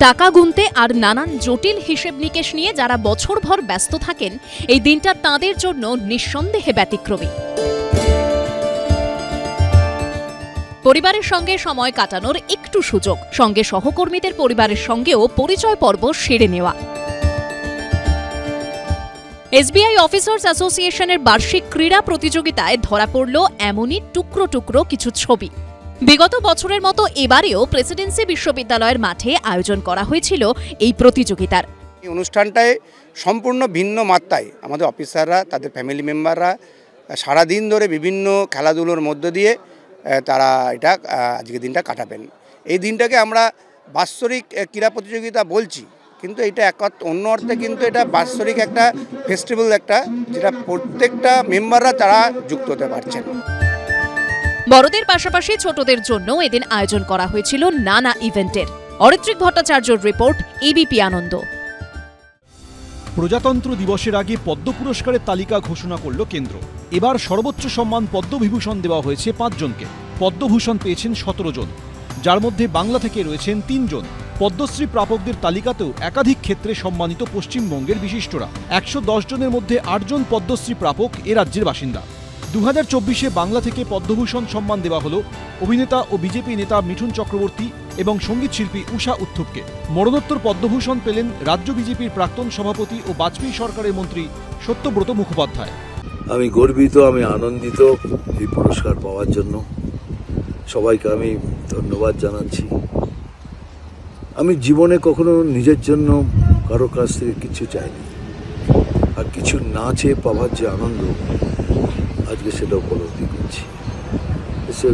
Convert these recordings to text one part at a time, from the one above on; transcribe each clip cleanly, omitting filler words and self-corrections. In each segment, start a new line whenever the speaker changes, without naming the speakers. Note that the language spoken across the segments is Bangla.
টাকা গুনতে আর নানান জটিল হিসেব নিকেশ নিয়ে যারা বছরভর ব্যস্ত থাকেন, এই দিনটা তাঁদের জন্য নিঃসন্দেহে ব্যতিক্রমী। পরিবারের সঙ্গে সময় কাটানোর একটু সুযোগ, সঙ্গে সহকর্মীদের পরিবারের সঙ্গেও পরিচয় পর্ব সেরে নেওয়া। এসবিআই অফিসার্স অ্যাসোসিয়েশনের বার্ষিক ক্রীড়া প্রতিযোগিতায় ধরা পড়ল এমনই টুকরো টুকরো কিছু ছবি। বিগত বছরের মতো এবারেও প্রেসিডেন্সি বিশ্ববিদ্যালয়ের মাঠে আয়োজন করা হয়েছিল এই প্রতিযোগিতার।
এই অনুষ্ঠানটায় সম্পূর্ণ ভিন্ন মাত্রায় আমাদের অফিসাররা, তাদের ফ্যামিলি মেম্বাররা সারাদিন ধরে বিভিন্ন খেলাধুলোর মধ্য দিয়ে তারা এটা আজকের দিনটা কাটাবেন। এই দিনটাকে আমরা বাৎসরিক ক্রীড়া প্রতিযোগিতা বলছি, কিন্তু এটা অন্য অর্থে কিন্তু এটা বাৎসরিক একটা ফেস্টিভ্যাল, একটা যেটা প্রত্যেকটা মেম্বাররা তারা যুক্ত হতে পারছেন।
বড়দের পাশাপাশি ছোটদের জন্য এদিন আয়োজন করা হয়েছিল নানা ইভেন্টের। অরিত্রিক ভট্টাচার্যর রিপোর্ট, এবিপি আনন্দ।
প্রজাতন্ত্র দিবসের আগে পদ্ম পুরস্কারের তালিকা ঘোষণা করল কেন্দ্র। এবার সর্বোচ্চ সম্মান পদ্মবিভূষণ দেওয়া হয়েছে 5 জনকে। পদ্মভূষণ পেয়েছেন 17 জন, যার মধ্যে বাংলা থেকে রয়েছেন 3 জন। পদ্মশ্রী প্রাপকদের তালিকাতেও একাধিক ক্ষেত্রে সম্মানিত পশ্চিমবঙ্গের বিশিষ্টরা। 110 জনের মধ্যে 8 জন পদ্মশ্রী প্রাপক এ রাজ্যের বাসিন্দা। 2024-এ বাংলা থেকে পদ্মভূষণ সম্মান দেওয়া হল অভিনেতা ও বিজেপি নেতা মিঠুন চক্রবর্তী এবং সঙ্গীত শিল্পী উষা উত্থুপকে। মরণোত্তর পদ্মভূষণ পেলেন রাজ্য বিজেপির প্রাক্তন সভাপতি ও বাজপেয়ী সরকারের মন্ত্রী সত্যব্রত মুখোপাধ্যায়।
আমি গর্বিত, আমি আনন্দিত এই পুরস্কার পাওয়ার জন্য। সবাইকে আমি ধন্যবাদ জানাচ্ছি। আমি জীবনে কখনো নিজের জন্য কারো কাছ থেকে কিছু চাইনি, আর কিছু না চেয়ে পাওয়ার যে আনন্দ আজকে সেটা উপলব্ধি করছি। It's a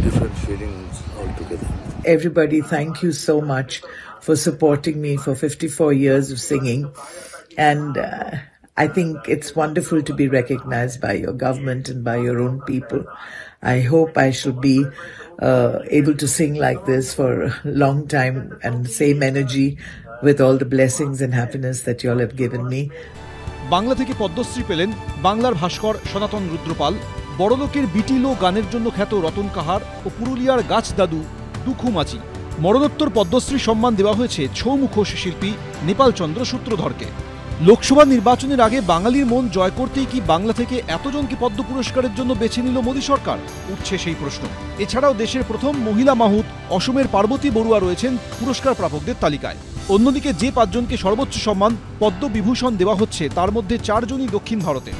different feeling altogether.
Everybody, thank you so much for supporting me for 54 years of singing, and I think it's wonderful to be recognized by your government and by your own people. I hope I shall be able to sing like this for a long time and same energy with all the blessings and happiness that you all have given me.
Bangla থেকে পদ্মশ্রী পেলেন বাংলার ভাস্কর সনাতন রুদ্রপাল, বড়লোকের বিটিলো গানের জন্য খ্যাত রতন কাহার ও পুরুলিয়ার গাছ দাদু দুখু মাঝি। মরণোত্তর পদ্মশ্রী সম্মান দেওয়া হয়েছে ছৌ মুখোশ শিল্পী নেপাল চন্দ্র সূত্রধরকে। লোকসভা নির্বাচনের আগে বাঙালির মন জয় করতেই কি বাংলা থেকে এতজনকে পদ্ম পুরস্কারের জন্য বেছে নিল মোদী সরকার, উঠছে সেই প্রশ্ন। এছাড়াও দেশের প্রথম মহিলা মাহুত অসমের পার্বতী বড়ুয়া রয়েছেন পুরস্কার প্রাপকদের তালিকায়। অন্যদিকে যে 5 জনকে সর্বোচ্চ সম্মান পদ্মবিভূষণ দেওয়া হচ্ছে, তার মধ্যে 4 জনই দক্ষিণ ভারতে।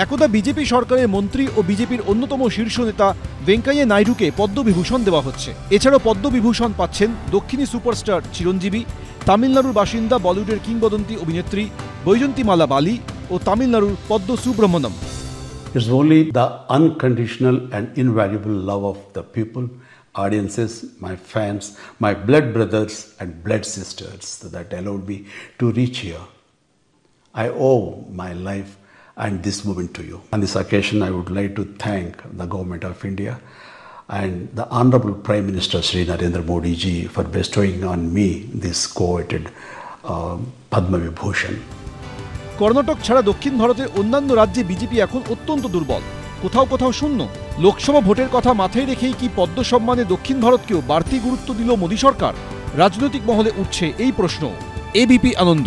একদা বিজেপি সরকারের মন্ত্রী ও বিজেপির অন্যতম শীর্ষ নেতা ভেঙ্কাইয়া নাইডুকে পদ্মবিভূষণ দেওয়া হচ্ছে। এছাড়াও পদ্মবিভূষণ পাচ্ছেন দক্ষিণী সুপারস্টার চিরঞ্জীবী, তামিলনাড়ুর বাসিন্দা বলিউডের কিংবদন্তি অভিনেত্রী বৈজয়ন্তীমালা বালি ও তামিলনাড়ুর পদ্ম Subrahmanyam.
It's only the unconditional and invaluable love of the people, audiences, my fans, my blood brothers and blood sisters that allowed me to reach here. I owe my life and this moment to you. On this occasion, I would like to thank the Government of India and the Honorable Prime Minister Shri Narendra Modi ji for bestowing on me this coveted Padma Vibhushan.
Karnataka ছাড়া দক্ষিণ ভারতের অন্যান্য রাজ্যে বিজেপি এখন অত্যন্ত দুর্বল, কোথাও কোথাও শূন্য। লোকসভা ভোটের কথা মাথায় রেখেই কি পদ্ম সম্মানে দক্ষিণ ভারতকেও বাড়তি গুরুত্ব দিল মোদী সরকার? রাজনৈতিক মহলে উঠছে এই প্রশ্ন। এবিপি আনন্দ।